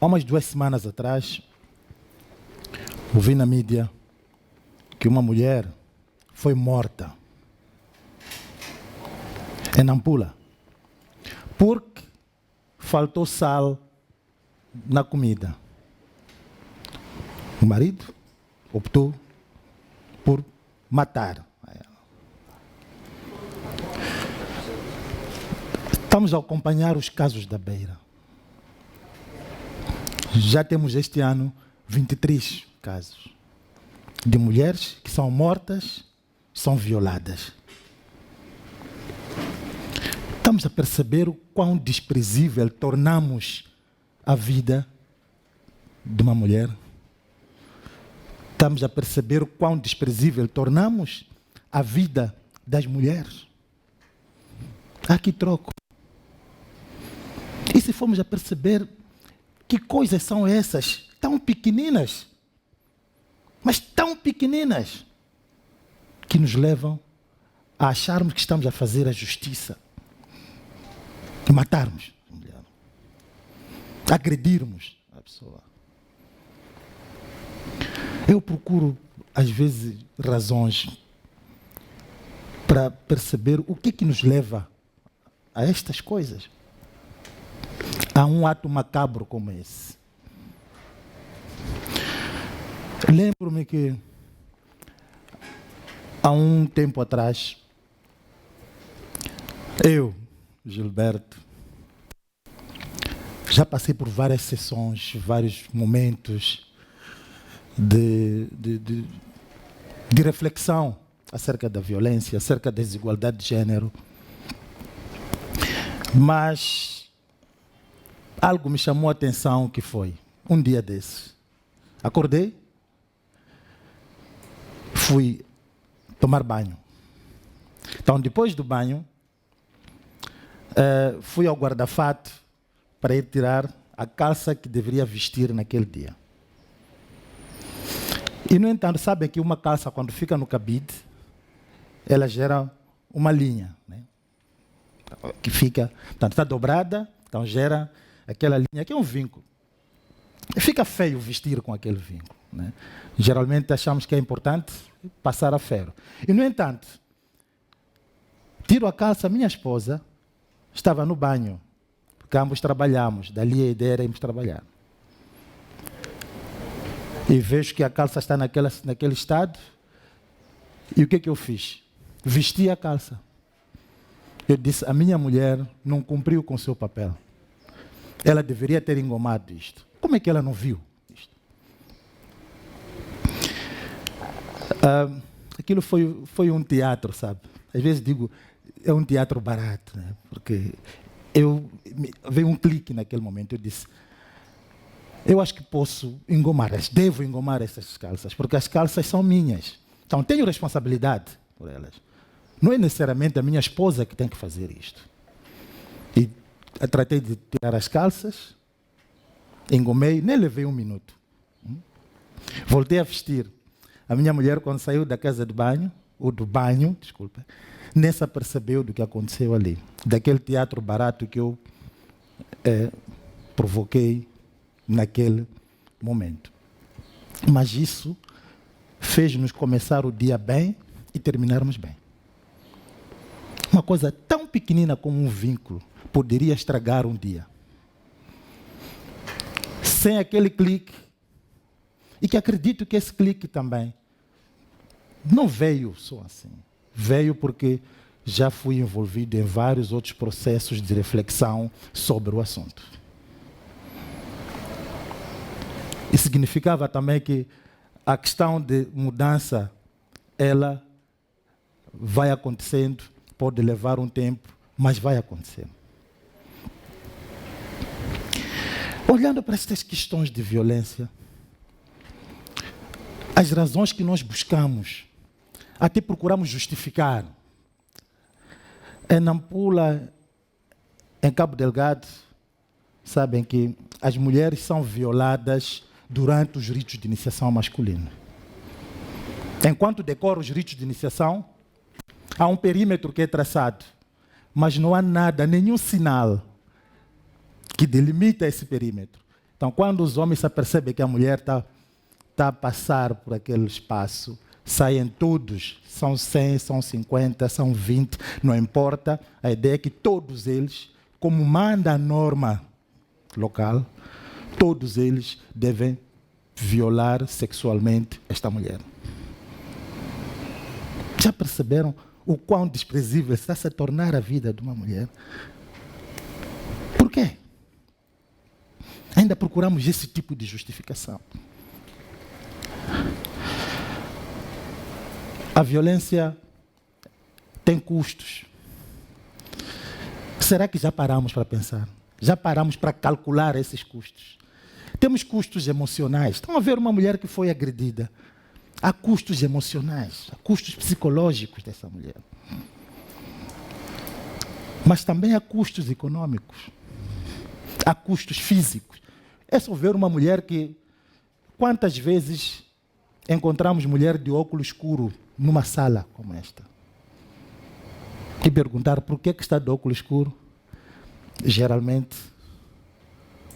Há umas 2 semanas atrás, ouvi na mídia que uma mulher foi morta em Nampula porque faltou sal na comida. O marido optou por matar ela. Estamos a acompanhar os casos da Beira. Já temos este ano 23 casos de mulheres que são mortas, são violadas. Estamos a perceber o quão desprezível tornamos a vida de uma mulher. Estamos a perceber o quão desprezível tornamos a vida das mulheres. Há que troco. E se formos a perceber que coisas são essas, tão pequeninas, mas tão pequeninas, que nos levam a acharmos que estamos a fazer a justiça, matarmos a mulher, agredirmos a pessoa. Eu procuro, às vezes, razões para perceber o que nos leva a estas coisas. Há um ato macabro como esse. Lembro-me que há um tempo atrás, eu, Gilberto, já passei por várias sessões, vários momentos de reflexão acerca da violência, acerca da desigualdade de género. Mas algo me chamou a atenção, que foi um dia desses. Acordei, fui tomar banho. Então, depois do banho, fui ao guarda-fato para ir tirar a calça que deveria vestir naquele dia. E, no entanto, sabem que uma calça, quando fica no cabide, ela gera uma linha, né? Que fica, portanto, está dobrada, então gera aquela linha, que é um vínculo. E fica feio vestir com aquele vínculo, né? Geralmente achamos que é importante passar a ferro. E, no entanto, tiro a calça, minha esposa estava no banho, porque ambos trabalhamos, dali a ideia era irmos trabalhar. E vejo que a calça está naquele estado, e o que eu fiz? Vesti a calça. Eu disse, a minha mulher não cumpriu com o seu papel. Ela deveria ter engomado isto. Como é que ela não viu isto? Aquilo foi um teatro, sabe? Às vezes digo, é um teatro barato, né? Porque veio um clique naquele momento. Eu disse, eu acho que posso engomar, devo engomar essas calças, porque as calças são minhas. Então, tenho responsabilidade por elas. Não é necessariamente a minha esposa que tem que fazer isto. E tratei de tirar as calças, engomei, nem levei 1 minuto. Voltei a vestir. A minha mulher, quando saiu da casa de banho, ou do banho, desculpa, nem se apercebeu do que aconteceu ali. Daquele teatro barato que eu provoquei naquele momento. Mas isso fez-nos começar o dia bem e terminarmos bem. Uma coisa tão pequenina como um vínculo poderia estragar um dia. Sem aquele clique, e que acredito que esse clique também não veio só assim. Veio porque já fui envolvido em vários outros processos de reflexão sobre o assunto. E significava também que a questão de mudança, ela vai acontecendo, pode levar um tempo, mas vai acontecer. Olhando para estas questões de violência, as razões que nós buscamos, até procuramos justificar. Em Nampula, em Cabo Delgado, sabem que as mulheres são violadas durante os ritos de iniciação masculina. Enquanto decorre os ritos de iniciação, há um perímetro que é traçado, mas não há nada, nenhum sinal que delimita esse perímetro. Então, quando os homens se apercebem que a mulher está a passar por aquele espaço, saem todos, são 100, são 50, são 20, não importa. A ideia é que todos eles, como manda a norma local, todos eles devem violar sexualmente esta mulher. Já perceberam o quão desprezível está se tornar a vida de uma mulher? Por quê? Ainda procuramos esse tipo de justificação. A violência tem custos. Será que já paramos para pensar? Já paramos para calcular esses custos? Temos custos emocionais. Estão a ver uma mulher que foi agredida. Há custos emocionais, há custos psicológicos dessa mulher. Mas também há custos econômicos. Há custos físicos. É só ver uma mulher que... Quantas vezes encontramos mulher de óculos escuro numa sala como esta? E perguntar por que está de óculos escuro? Geralmente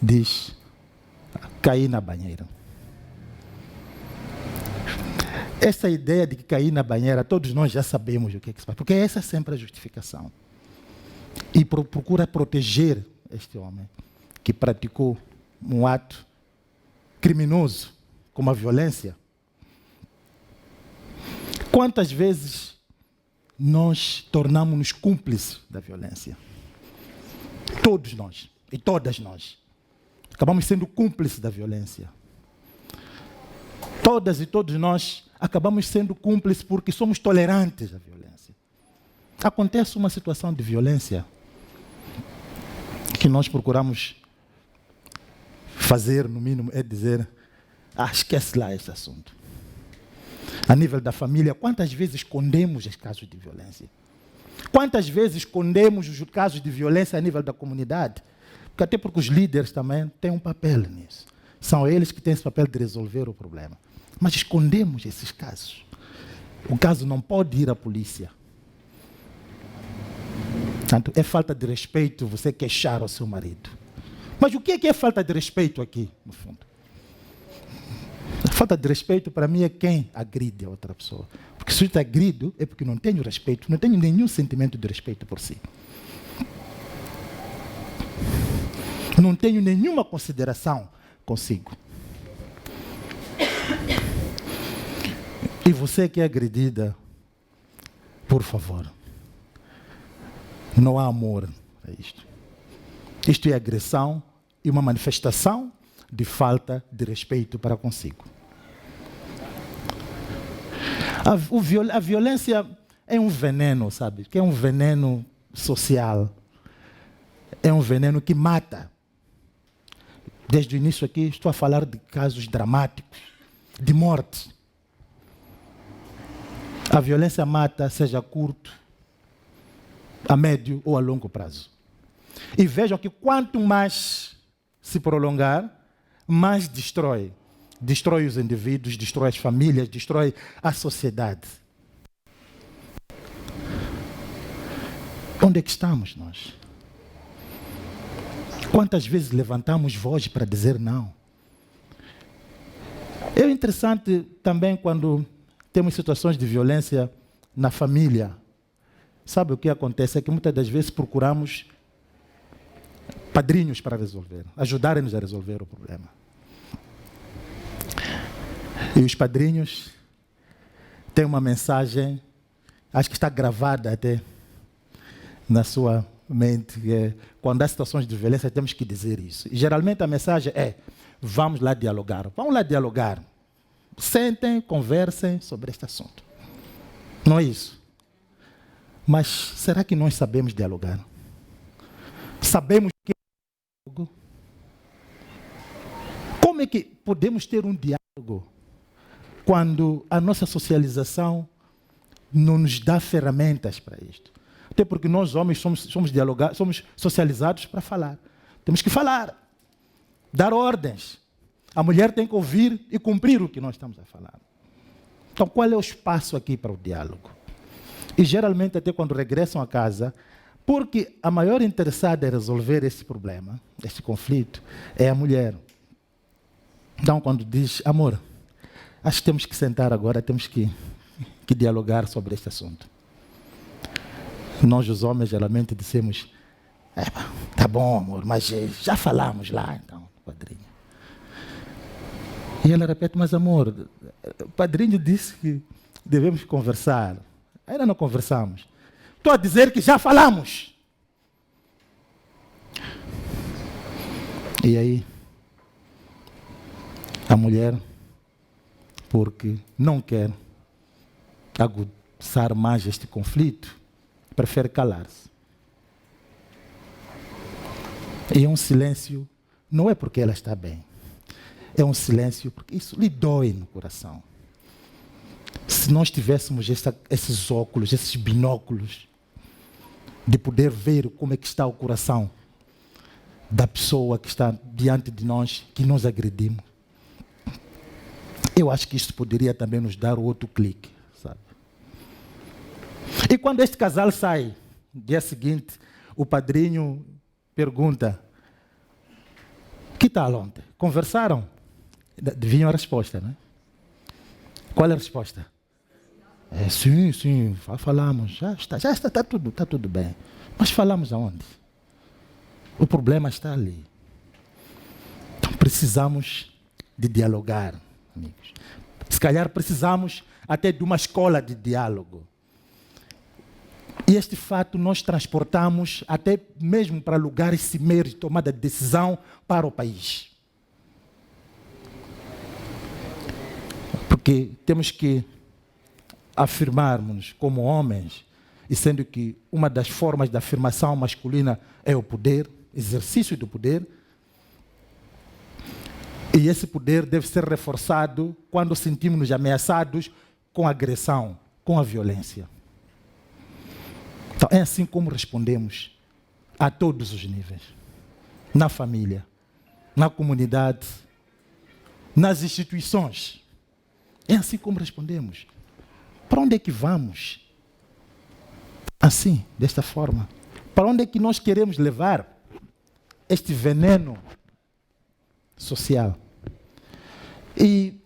diz, caí na banheira. Essa ideia de que cair na banheira, todos nós já sabemos o que é que se faz, porque essa é sempre a justificação. E procura proteger este homem que praticou um ato criminoso, como a violência. Quantas vezes nós tornamos-nos cúmplices da violência? Todos nós e todas nós acabamos sendo cúmplices da violência. Todas e todos nós acabamos sendo cúmplices porque somos tolerantes à violência. Acontece uma situação de violência que nós procuramos fazer, no mínimo, é dizer, esquece lá esse assunto. A nível da família, quantas vezes escondemos os casos de violência? Quantas vezes escondemos os casos de violência a nível da comunidade? Até porque os líderes também têm um papel nisso. São eles que têm esse papel de resolver o problema. Mas escondemos esses casos. O caso não pode ir à polícia. Portanto, é falta de respeito você queixar ao seu marido. Mas o que é falta de respeito aqui, no fundo? A falta de respeito, para mim, é quem agride a outra pessoa. Porque se eu te agrido, é porque não tenho respeito, não tenho nenhum sentimento de respeito por si. Não tenho nenhuma consideração consigo. E você que é agredida, por favor, não há amor a isto. Isto é agressão e uma manifestação de falta de respeito para consigo. A violência é um veneno, sabe? Que é um veneno social. É um veneno que mata. Desde o início aqui estou a falar de casos dramáticos, de morte. A violência mata, seja a curto, a médio ou a longo prazo. E vejam que quanto mais se prolongar, mais destrói. Destrói os indivíduos, destrói as famílias, destrói a sociedade. Onde é que estamos nós? Quantas vezes levantamos voz para dizer não? É interessante também quando temos situações de violência na família. Sabe o que acontece? É que muitas das vezes procuramos padrinhos para resolver, ajudarem-nos a resolver o problema. E os padrinhos têm uma mensagem, acho que está gravada até na sua mente, que é, quando há situações de violência temos que dizer isso. E geralmente a mensagem é, vamos lá dialogar. Vamos lá dialogar. Sentem, conversem sobre este assunto. Não é isso? Mas será que nós sabemos dialogar? Sabemos o que é diálogo? Como é que podemos ter um diálogo quando a nossa socialização não nos dá ferramentas para isto? Até porque nós homens somos socializados para falar. Temos que falar, dar ordens. A mulher tem que ouvir e cumprir o que nós estamos a falar. Então, qual é o espaço aqui para o diálogo? E geralmente, até quando regressam a casa, porque a maior interessada em resolver esse problema, esse conflito, é a mulher. Então, quando diz, amor, acho que temos que sentar agora, temos que dialogar sobre este assunto. Nós, os homens, geralmente dizemos, tá bom, amor, mas já falamos lá, então, padrinho. E ela repete, mas amor, o padrinho disse que devemos conversar. Ainda não conversamos. Estou a dizer que já falamos. E aí, a mulher, porque não quer aguçar mais este conflito, prefere calar-se. E é um silêncio, não é porque ela está bem, é um silêncio porque isso lhe dói no coração. Se nós tivéssemos esses óculos, esses binóculos, de poder ver como é que está o coração da pessoa que está diante de nós, que nos agredimos, eu acho que isso poderia também nos dar outro clique, sabe? E quando este casal sai, no dia seguinte, o padrinho pergunta, que tal ontem? Conversaram? Adivinham a resposta, né? Qual é a resposta? Sim, falamos, já está tudo bem. Mas falamos aonde? O problema está ali. Então precisamos de dialogar, amigos. Se calhar precisamos até de uma escola de diálogo. E este fato nós transportamos até mesmo para lugares cimeiros de tomada de decisão para o país. Porque temos que afirmarmos como homens, e sendo que uma das formas da afirmação masculina é o poder, exercício do poder, e esse poder deve ser reforçado quando sentimos-nos ameaçados com a agressão, com a violência. Então, é assim como respondemos a todos os níveis. Na família, na comunidade, nas instituições. É assim como respondemos. Para onde é que vamos? Assim, desta forma. Para onde é que nós queremos levar este veneno social? E,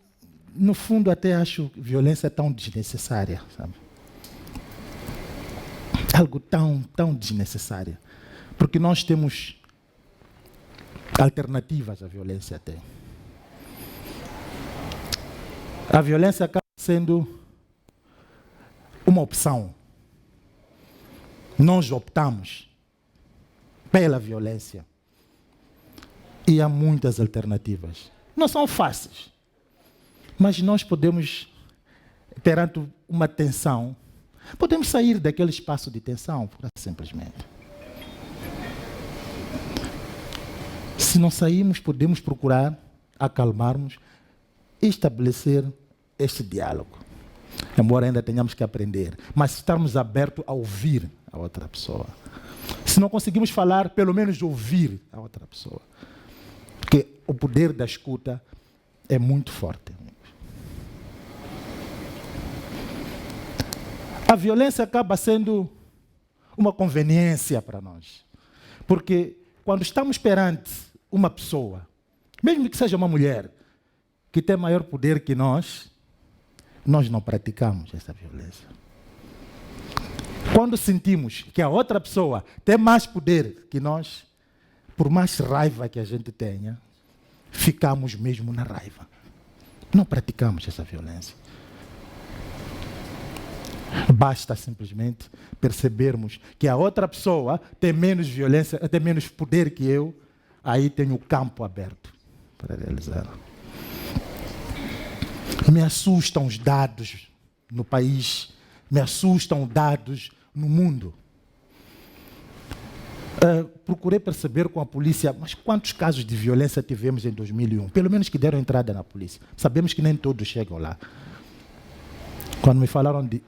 no fundo, até acho violência tão desnecessária, sabe? Algo tão desnecessário. Porque nós temos alternativas à violência até. A violência acaba sendo uma opção. Nós optamos pela violência. E há muitas alternativas. Não são fáceis. Mas nós podemos, perante uma tensão, podemos sair daquele espaço de tensão, simplesmente. Se não sairmos, podemos procurar acalmarmos e estabelecer este diálogo. Embora ainda tenhamos que aprender, mas estarmos abertos a ouvir a outra pessoa. Se não conseguimos falar, pelo menos ouvir a outra pessoa. Porque o poder da escuta é muito forte. A violência acaba sendo uma conveniência para nós. Porque quando estamos perante uma pessoa, mesmo que seja uma mulher, que tem maior poder que nós não praticamos essa violência. Quando sentimos que a outra pessoa tem mais poder que nós, por mais raiva que a gente tenha, ficamos mesmo na raiva. Não praticamos essa violência. Basta simplesmente percebermos que a outra pessoa tem menos violência, tem menos poder que eu, aí tenho o campo aberto para realizar. Me assustam os dados no país, me assustam os dados no mundo. Procurei perceber com a polícia, mas quantos casos de violência tivemos em 2001? Pelo menos que deram entrada na polícia. Sabemos que nem todos chegam lá. Quando me falaram de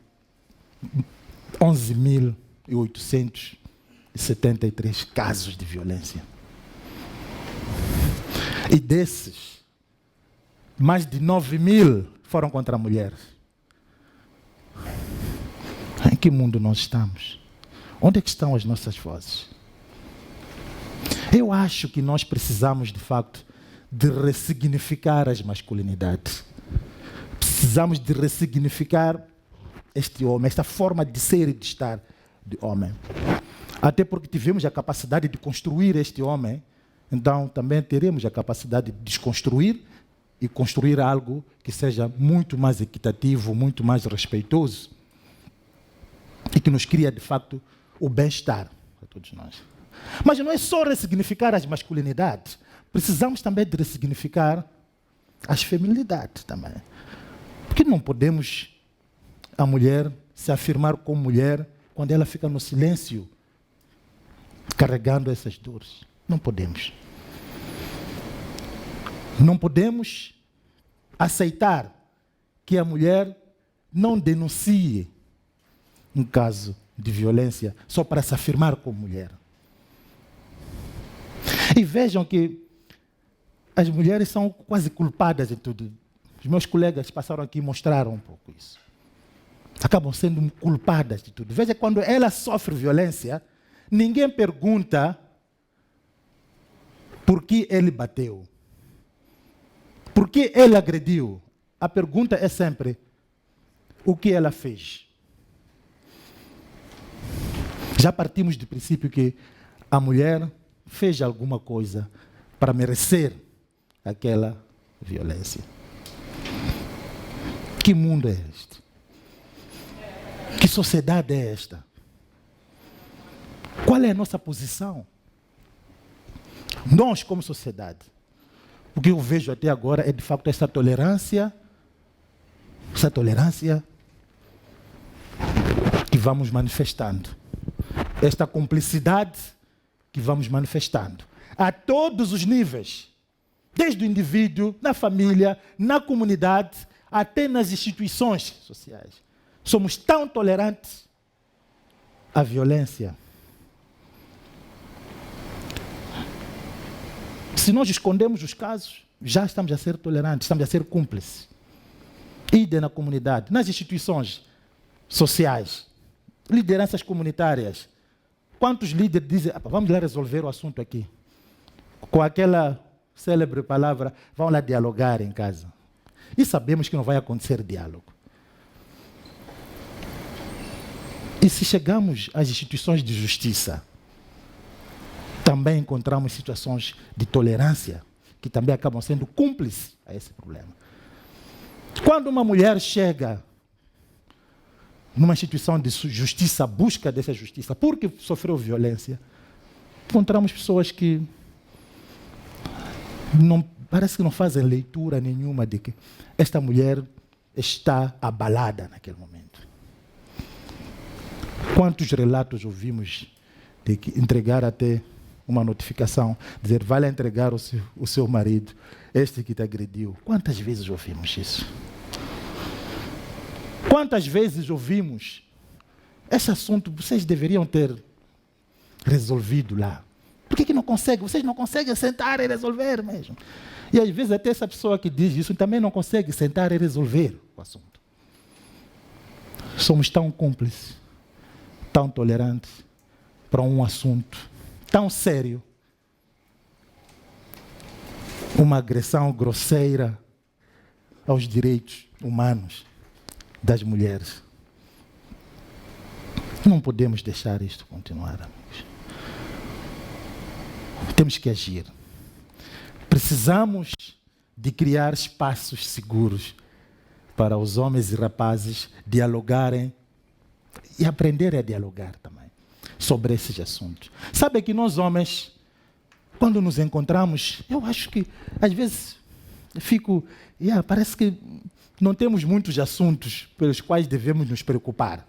11.873 casos de violência. E desses, mais de 9.000 foram contra mulheres. Em que mundo nós estamos? Onde é que estão as nossas vozes? Eu acho que nós precisamos, de facto, de ressignificar as masculinidades. Precisamos de ressignificar este homem, esta forma de ser e de estar de homem. Até porque tivemos a capacidade de construir este homem, então também teremos a capacidade de desconstruir e construir algo que seja muito mais equitativo, muito mais respeitoso e que nos cria, de facto, o bem-estar a todos nós. Mas não é só ressignificar as masculinidades, precisamos também de ressignificar as feminilidades também. Porque não podemos a mulher se afirmar como mulher quando ela fica no silêncio, carregando essas dores. Não podemos. Não podemos aceitar que a mulher não denuncie um caso de violência só para se afirmar como mulher. E vejam que as mulheres são quase culpadas em tudo. Os meus colegas passaram aqui e mostraram um pouco isso. Acabam sendo culpadas de tudo. Veja, quando ela sofre violência, ninguém pergunta por que ele bateu. Por que ele agrediu? A pergunta é sempre o que ela fez. Já partimos do princípio que a mulher fez alguma coisa para merecer aquela violência. Que mundo é este? Que sociedade é esta? Qual é a nossa posição? Nós, como sociedade, o que eu vejo até agora é, de facto, essa tolerância que vamos manifestando, esta cumplicidade que vamos manifestando, a todos os níveis, desde o indivíduo, na família, na comunidade, até nas instituições sociais. Somos tão tolerantes à violência. Se nós escondemos os casos, já estamos a ser tolerantes, estamos a ser cúmplices. Idem na comunidade, nas instituições sociais, lideranças comunitárias. Quantos líderes dizem, vamos lá resolver o assunto aqui? Com aquela célebre palavra, vão lá dialogar em casa. E sabemos que não vai acontecer diálogo. E se chegamos às instituições de justiça, também encontramos situações de tolerância, que também acabam sendo cúmplices a esse problema. Quando uma mulher chega numa instituição de justiça, busca dessa justiça, porque sofreu violência, encontramos pessoas que parece que não fazem leitura nenhuma de que esta mulher está abalada naquele momento. Quantos relatos ouvimos de que entregar até uma notificação, dizer, vai lá entregar o seu marido, este que te agrediu. Quantas vezes ouvimos isso? Quantas vezes ouvimos, esse assunto vocês deveriam ter resolvido lá. Por que não conseguem? Vocês não conseguem sentar e resolver mesmo. E às vezes até essa pessoa que diz isso também não consegue sentar e resolver o assunto. Somos tão cúmplices, tão tolerantes para um assunto tão sério. Uma agressão grosseira aos direitos humanos das mulheres. Não podemos deixar isto continuar, amigos. Temos que agir. Precisamos de criar espaços seguros para os homens e rapazes dialogarem e aprenderem a dialogar também sobre esses assuntos. Sabe que nós homens, quando nos encontramos, eu acho que às vezes parece que não temos muitos assuntos pelos quais devemos nos preocupar.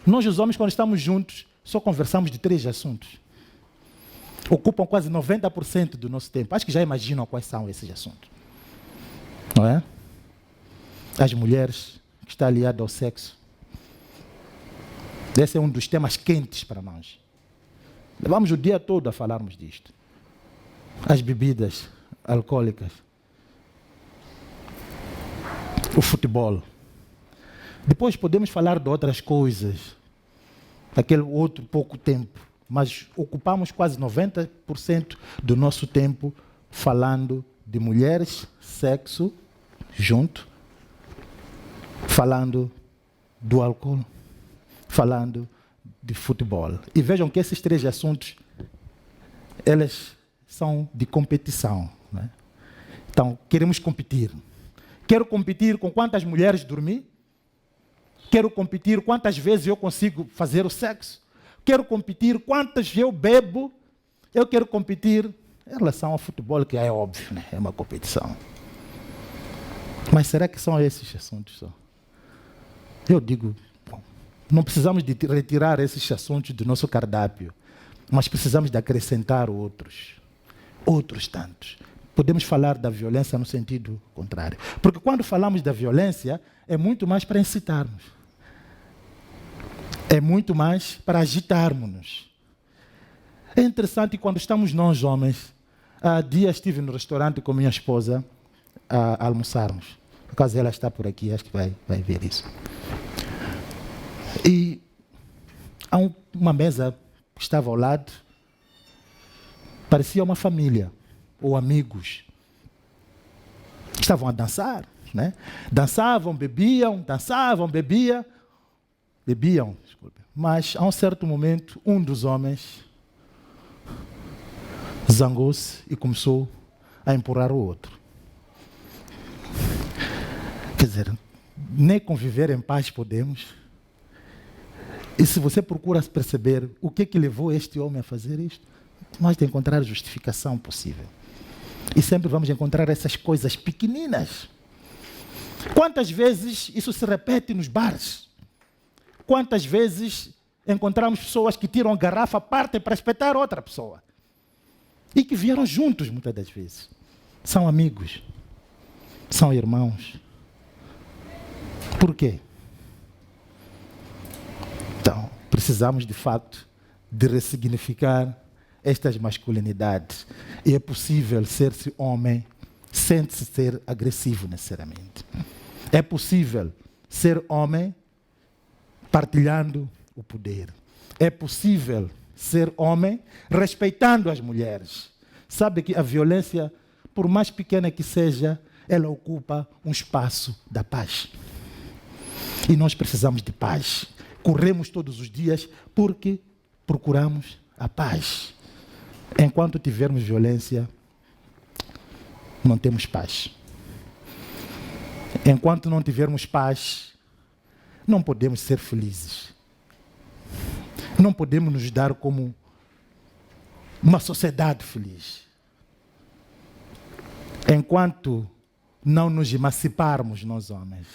Nós, os homens, quando estamos juntos, só conversamos de 3 assuntos. Ocupam quase 90% do nosso tempo. Acho que já imaginam quais são esses assuntos. Não é? As mulheres, que está aliada ao sexo. Esse é um dos temas quentes para nós. Levamos o dia todo a falarmos disto. As bebidas alcoólicas. O futebol. Depois podemos falar de outras coisas. Aquele outro pouco tempo. Mas ocupamos quase 90% do nosso tempo falando de mulheres, sexo, junto, falando do álcool, falando de futebol. E vejam que esses 3 assuntos, eles são de competição, né? Então, queremos competir. Quero competir com quantas mulheres dormi. Quero competir quantas vezes eu consigo fazer o sexo. Quero competir quantas eu bebo. Eu quero competir em relação ao futebol, que é óbvio, né? É uma competição. Mas será que são esses assuntos só? Eu digo, bom, não precisamos de retirar esses assuntos do nosso cardápio, mas precisamos de acrescentar outros tantos. Podemos falar da violência no sentido contrário. Porque quando falamos da violência, é muito mais para incitarmos. É muito mais para agitarmos-nos. É interessante quando estamos nós, homens. Há dias estive no restaurante com minha esposa a almoçarmos. Por causa ela está por aqui, acho que vai ver isso. E há uma mesa que estava ao lado, parecia uma família, ou amigos. Estavam a dançar, né? Dançavam, bebiam, desculpe. Mas a um certo momento, um dos homens zangou-se e começou a empurrar o outro. Quer dizer, nem conviver em paz podemos. E se você procura perceber o que levou este homem a fazer isto, nós de encontrar justificação possível. E sempre vamos encontrar essas coisas pequeninas. Quantas vezes isso se repete nos bares? Quantas vezes encontramos pessoas que tiram a garrafa, partem para espetar outra pessoa? E que vieram juntos muitas das vezes. São amigos. São irmãos. Por quê? Então, precisamos de facto de ressignificar estas masculinidades. E é possível ser-se homem sem ser agressivo necessariamente. É possível ser homem partilhando o poder. É possível ser homem respeitando as mulheres. Sabe que a violência, por mais pequena que seja, ela ocupa um espaço da paz. E nós precisamos de paz. Corremos todos os dias porque procuramos a paz. Enquanto tivermos violência, não temos paz. Enquanto não tivermos paz, não podemos ser felizes. Não podemos nos dar como uma sociedade feliz. Enquanto não nos emanciparmos, nós homens,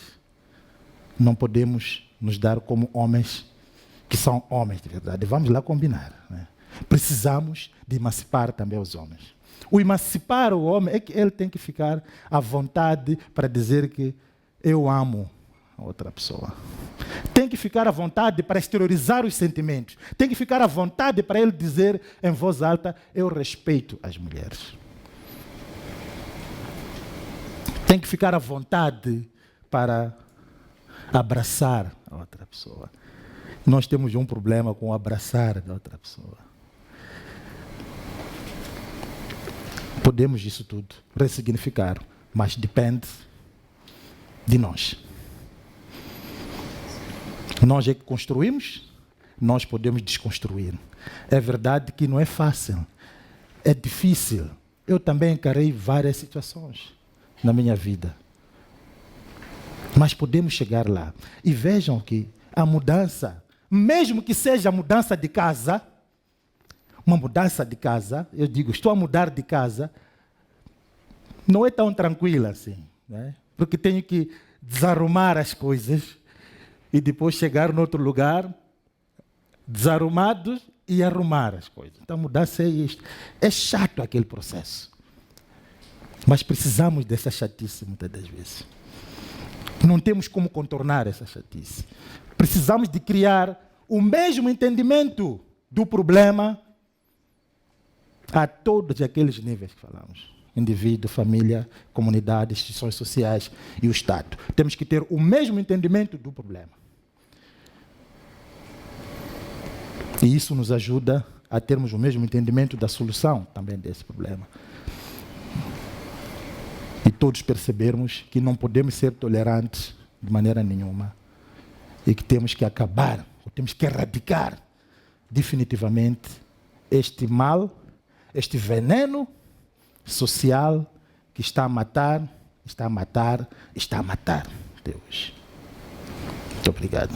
não podemos nos dar como homens que são homens de verdade. Vamos lá combinar, né? Precisamos de emancipar também os homens. O emancipar o homem é que ele tem que ficar à vontade para dizer que eu amo a outra pessoa. Tem que ficar à vontade para exteriorizar os sentimentos. Tem que ficar à vontade para ele dizer em voz alta, eu respeito as mulheres. Tem que ficar à vontade para abraçar a outra pessoa. Nós temos um problema com o abraçar da outra pessoa. Podemos isso tudo ressignificar, mas depende de nós. Nós é que construímos, nós podemos desconstruir. É verdade que não é fácil, é difícil. Eu também encarei várias situações na minha vida. Mas podemos chegar lá. E vejam que a mudança, mesmo que seja a mudança de casa, uma mudança de casa, eu digo, estou a mudar de casa, não é tão tranquila assim, né? Porque tenho que desarrumar as coisas e depois chegar em outro lugar, desarrumado e arrumar as coisas. Então, mudança é isto. É chato aquele processo. Mas precisamos dessa chatice muitas das vezes. Não temos como contornar essa chatice. Precisamos de criar o mesmo entendimento do problema a todos aqueles níveis que falamos. Indivíduo, família, comunidade, instituições sociais e o Estado. Temos que ter o mesmo entendimento do problema. E isso nos ajuda a termos o mesmo entendimento da solução também desse problema. todos percebermos que não podemos ser tolerantes de maneira nenhuma e que temos que acabar, temos que erradicar definitivamente este mal, este veneno social que está a matar, está a matar, está a matar. Deus. Muito obrigado.